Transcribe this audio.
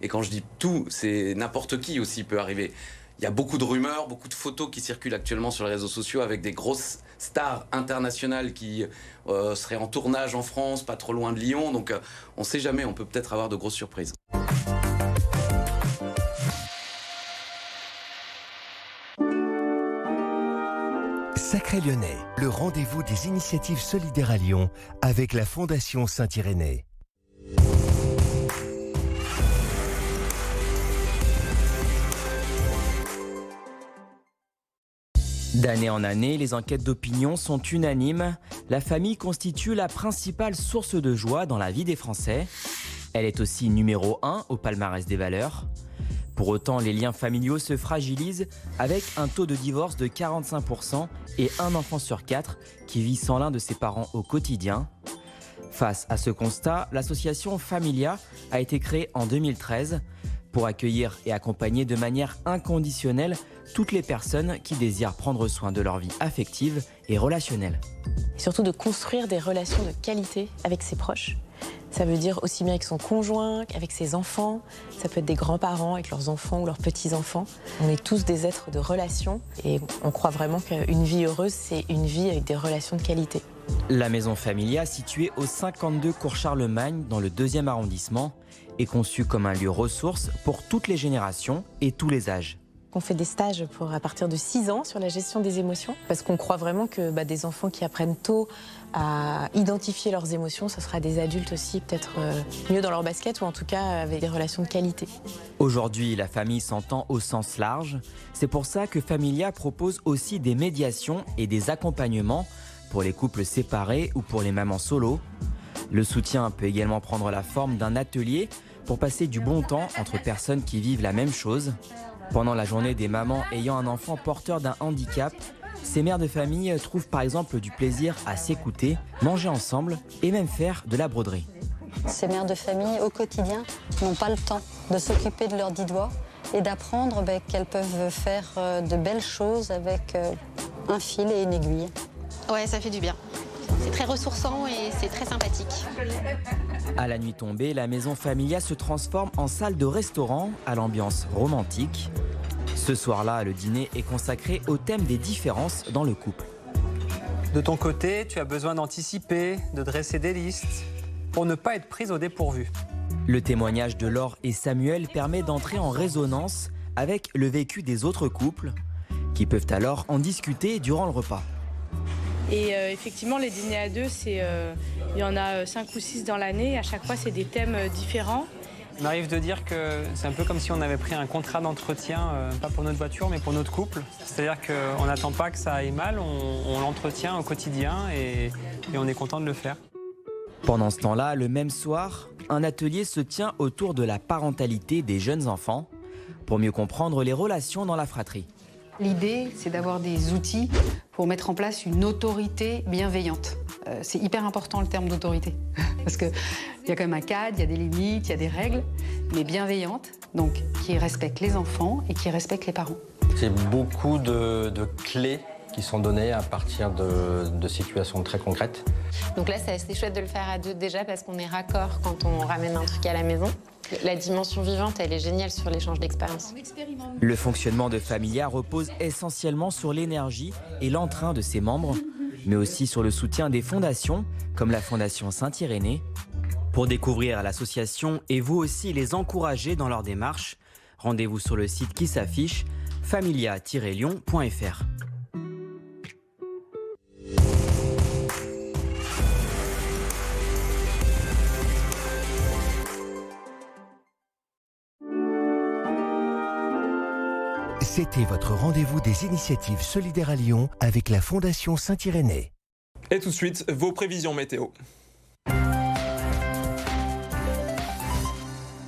Et quand je dis tout, c'est n'importe qui aussi peut arriver. Il y a beaucoup de rumeurs, beaucoup de photos qui circulent actuellement sur les réseaux sociaux avec des grosses stars internationales qui seraient en tournage en France, pas trop loin de Lyon. Donc on ne sait jamais, on peut peut-être avoir de grosses surprises. Sacré Lyonnais, le rendez-vous des initiatives solidaires à Lyon avec la Fondation Saint-Irénée. D'année en année, les enquêtes d'opinion sont unanimes. La famille constitue la principale source de joie dans la vie des Français. Elle est aussi numéro 1 au palmarès des valeurs. Pour autant, les liens familiaux se fragilisent avec un taux de divorce de 45% et un enfant sur 4 qui vit sans l'un de ses parents au quotidien. Face à ce constat, l'association Familia a été créée en 2013 pour accueillir et accompagner de manière inconditionnelle toutes les personnes qui désirent prendre soin de leur vie affective et relationnelle. Et surtout de construire des relations de qualité avec ses proches. Ça veut dire aussi bien avec son conjoint, avec ses enfants, ça peut être des grands-parents avec leurs enfants ou leurs petits-enfants. On est tous des êtres de relation et on croit vraiment qu'une vie heureuse, c'est une vie avec des relations de qualité. La maison Familia, située au 52 cours Charlemagne dans le 2e arrondissement, est conçue comme un lieu ressource pour toutes les générations et tous les âges. On fait des stages à partir de 6 ans sur la gestion des émotions parce qu'on croit vraiment que des enfants qui apprennent tôt à identifier leurs émotions, ce sera des adultes aussi peut-être mieux dans leur basket ou en tout cas avec des relations de qualité. Aujourd'hui, la famille s'entend au sens large. C'est pour ça que Familia propose aussi des médiations et des accompagnements pour les couples séparés ou pour les mamans solo. Le soutien peut également prendre la forme d'un atelier pour passer du bon temps entre personnes qui vivent la même chose. Pendant la journée des mamans ayant un enfant porteur d'un handicap, ces mères de famille trouvent par exemple du plaisir à s'écouter, manger ensemble et même faire de la broderie. Ces mères de famille au quotidien n'ont pas le temps de s'occuper de leurs 10 doigts et d'apprendre qu'elles peuvent faire de belles choses avec un fil et une aiguille. Ouais, ça fait du bien. C'est très ressourçant et c'est très sympathique. À la nuit tombée, la maison Familia se transforme en salle de restaurant à l'ambiance romantique. Ce soir-là, le dîner est consacré au thème des différences dans le couple. De ton côté, tu as besoin d'anticiper, de dresser des listes, pour ne pas être prise au dépourvu. Le témoignage de Laure et Samuel permet d'entrer en résonance avec le vécu des autres couples, qui peuvent alors en discuter durant le repas. Et effectivement, les dîners à deux, il y en a 5 ou 6 dans l'année. À chaque fois, c'est des thèmes différents. Il m'arrive de dire que c'est un peu comme si on avait pris un contrat d'entretien, pas pour notre voiture, mais pour notre couple. C'est-à-dire qu'on n'attend pas que ça aille mal, on l'entretient au quotidien et on est content de le faire. Pendant ce temps-là, le même soir, un atelier se tient autour de la parentalité des jeunes enfants pour mieux comprendre les relations dans la fratrie. L'idée, c'est d'avoir des outils pour mettre en place une autorité bienveillante. C'est hyper important le terme d'autorité, parce qu'il y a quand même un cadre, il y a des limites, il y a des règles, mais bienveillante, donc qui respecte les enfants et qui respecte les parents. C'est beaucoup de clés qui sont données à partir de situations très concrètes. Donc là, c'est assez chouette de le faire à deux déjà parce qu'on est raccord quand on ramène un truc à la maison. La dimension vivante, elle est géniale sur l'échange d'expériences. Le fonctionnement de Familia repose essentiellement sur l'énergie et l'entrain de ses membres, mais aussi sur le soutien des fondations, comme la Fondation Saint-Irénée. Pour découvrir l'association et vous aussi les encourager dans leur démarche, rendez-vous sur le site qui s'affiche, familia-lyon.fr. C'était votre rendez-vous des initiatives solidaires à Lyon avec la Fondation Saint-Irénée. Et tout de suite, vos prévisions météo.